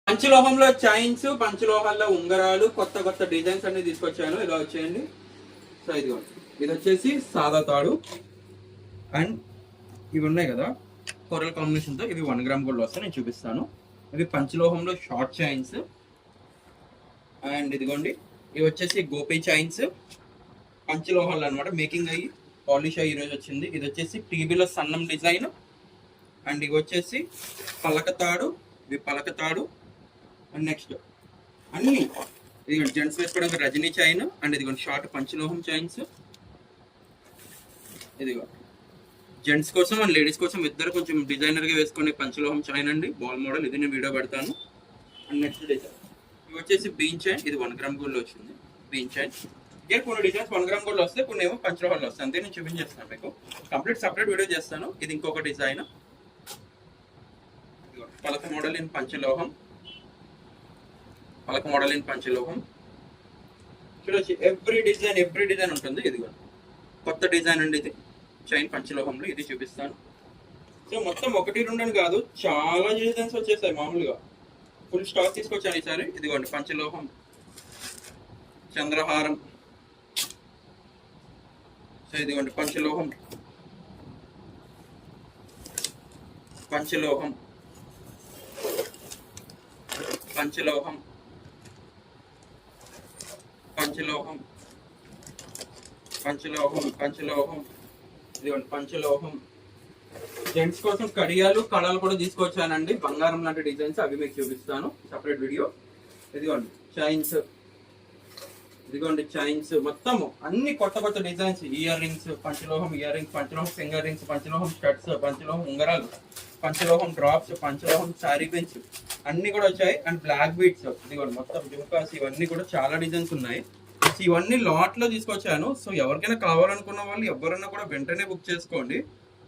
పంచలోహంలో chains, పంచలోహాల్లో ఉంగరాలు, కొత్త కొత్త డిజైన్స్ అన్ని తీసుకొచ్చాను. ఇలా వచ్చేయండి. సో ఇది వచ్చేసి సాదా తాడు అండ్ ఇవి ఉన్నాయి కదా కొరల్ కాంబినేషన్తో, ఇవి 1 గ్రామ్ గోల్డ్ వస్తాయి. నేను చూపిస్తాను. ఇవి పంచలోహంలో షార్ట్ చైన్స్ అండ్ ఇదిగోండి ఇవి వచ్చేసి గోపి చైన్స్, పంచలోహాలు అనమాట. మేకింగ్ అయ్యి పాలిష్ అయ్యి ఈరోజు వచ్చింది. ఇది వచ్చేసి టీవీలో సన్నం డిజైన్ అండ్ ఇవి వచ్చేసి పలకతాడు, ఇవి పలకతాడు అండ్ నెక్స్ట్ అన్ని ఇది జెంట్స్ వేసుకోవడానికి రజనీ చైన్ అండ్ ఇదిగోండి షార్ట్ పంచలోహం చైన్స్. ఇదిగో జెంట్స్ కోసం అండ్ లేడీస్ కోసం ఇద్దరు కొంచెం డిజైనర్గా వేసుకునే పంచలోహం చైన్ అండి, బాల్ మోడల్. ఇది నేను వీడియో పెడతాను. అండ్ నెక్స్ట్ డిజైన్ ఇవి వచ్చేసి బీన్ చైన్, ఇది 1 గ్రామ్ గోల్డ్ వచ్చింది బీన్ చైన్. ఇక కొన్ని డిజైన్స్ 1 గ్రామ్ గోల్డ్ వస్తాయి, కొన్ని ఏమో పంచలోహాలు వస్తాయి. అంతే నేను చూపించేస్తాను మీకు, కంప్లీట్ సపరేట్ వీడియో చేస్తాను. ఇది ఇంకొక డిజైన్ పలక మోడల్ ఇన్ పంచలోహం, పలక మోడల్ ఇన్ పంచలోహం. చూడొచ్చు ఎవ్రీ డిజైన్ ఉంటుంది. ఇది కొత్త డిజైన్ అండి, ఇది చైన్ పంచలోహంలో. ఇది చూపిస్తాను. సో మొత్తం 1, 2 అని కాదు, చాలా డిజైన్స్ వచ్చేసాయి. మామూలుగా ఫుల్ స్టాక్ తీసుకొచ్చాను ఈసారి. ఇదిగోండి పంచలోహం చంద్రహారం. సో ఇదిగోండి పంచలోహం, పంచలోహం, పంచలోహం, పంచలోహం, పంచలోహం, పంచలోహం. ఇదిగోండి పంచలోహం. జెంట్స్ కోసం కడియాలు, కళలు కూడా తీసుకొచ్చానండి, బంగారం లాంటి డిజైన్స్. అవి మీకు చూపిస్తాను సపరేట్ వీడియో. ఇదిగోండి చైన్స్, ఇదిగోండి చైన్స్, మొత్తము అన్ని కొత్త కొత్త డిజైన్స్. ఇయర్ రింగ్స్, పంచలోహం ఇయర్ రింగ్స్, పంచలోహం ఫింగర్ రింగ్స్, పంచలోహం స్టడ్స్, పంచలోహం ఉంగరాలు, పంచలోహం డ్రాప్స్, పంచలోహం శారీ బెన్స్ అన్ని కూడా వచ్చాయి. అండ్ బ్లాక్ బీట్స్, ఇదిగోండి మొత్తం జుంకాస్, ఇవన్నీ కూడా చాలా డిజైన్స్ ఉన్నాయి. ఇవన్నీ లాట్ లో తీసుకొచ్చాను. సో ఎవరికైనా కావాలనుకున్న వాళ్ళు ఎవరైనా కూడా వెంటనే బుక్ చేసుకోండి.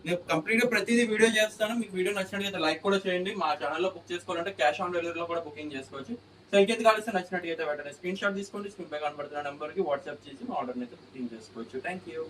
నేను కంప్లీట్ గా ప్రతిదీ వీడియో చేస్తాను. మీకు వీడియో నచ్చినట్టు లైక్ కూడా చేయండి. మా ఛానల్లో బుక్ చేసుకోవాలంటే క్యాష్ ఆన్ డెలివరీలో కూడా బుకింగ్ చేసుకోవచ్చు. సో ఇంకెందుకు కలిసి నచ్చినట్టు వెంటనే స్క్రీన్ షాట్ తీసుకోండి. స్క్రీన్ పై కనబడుతున్న నెంబర్కి వాట్సాప్ చేసి మా ఆర్డర్ని అయితే బుకింగ్ చేసుకోవచ్చు. Thank you.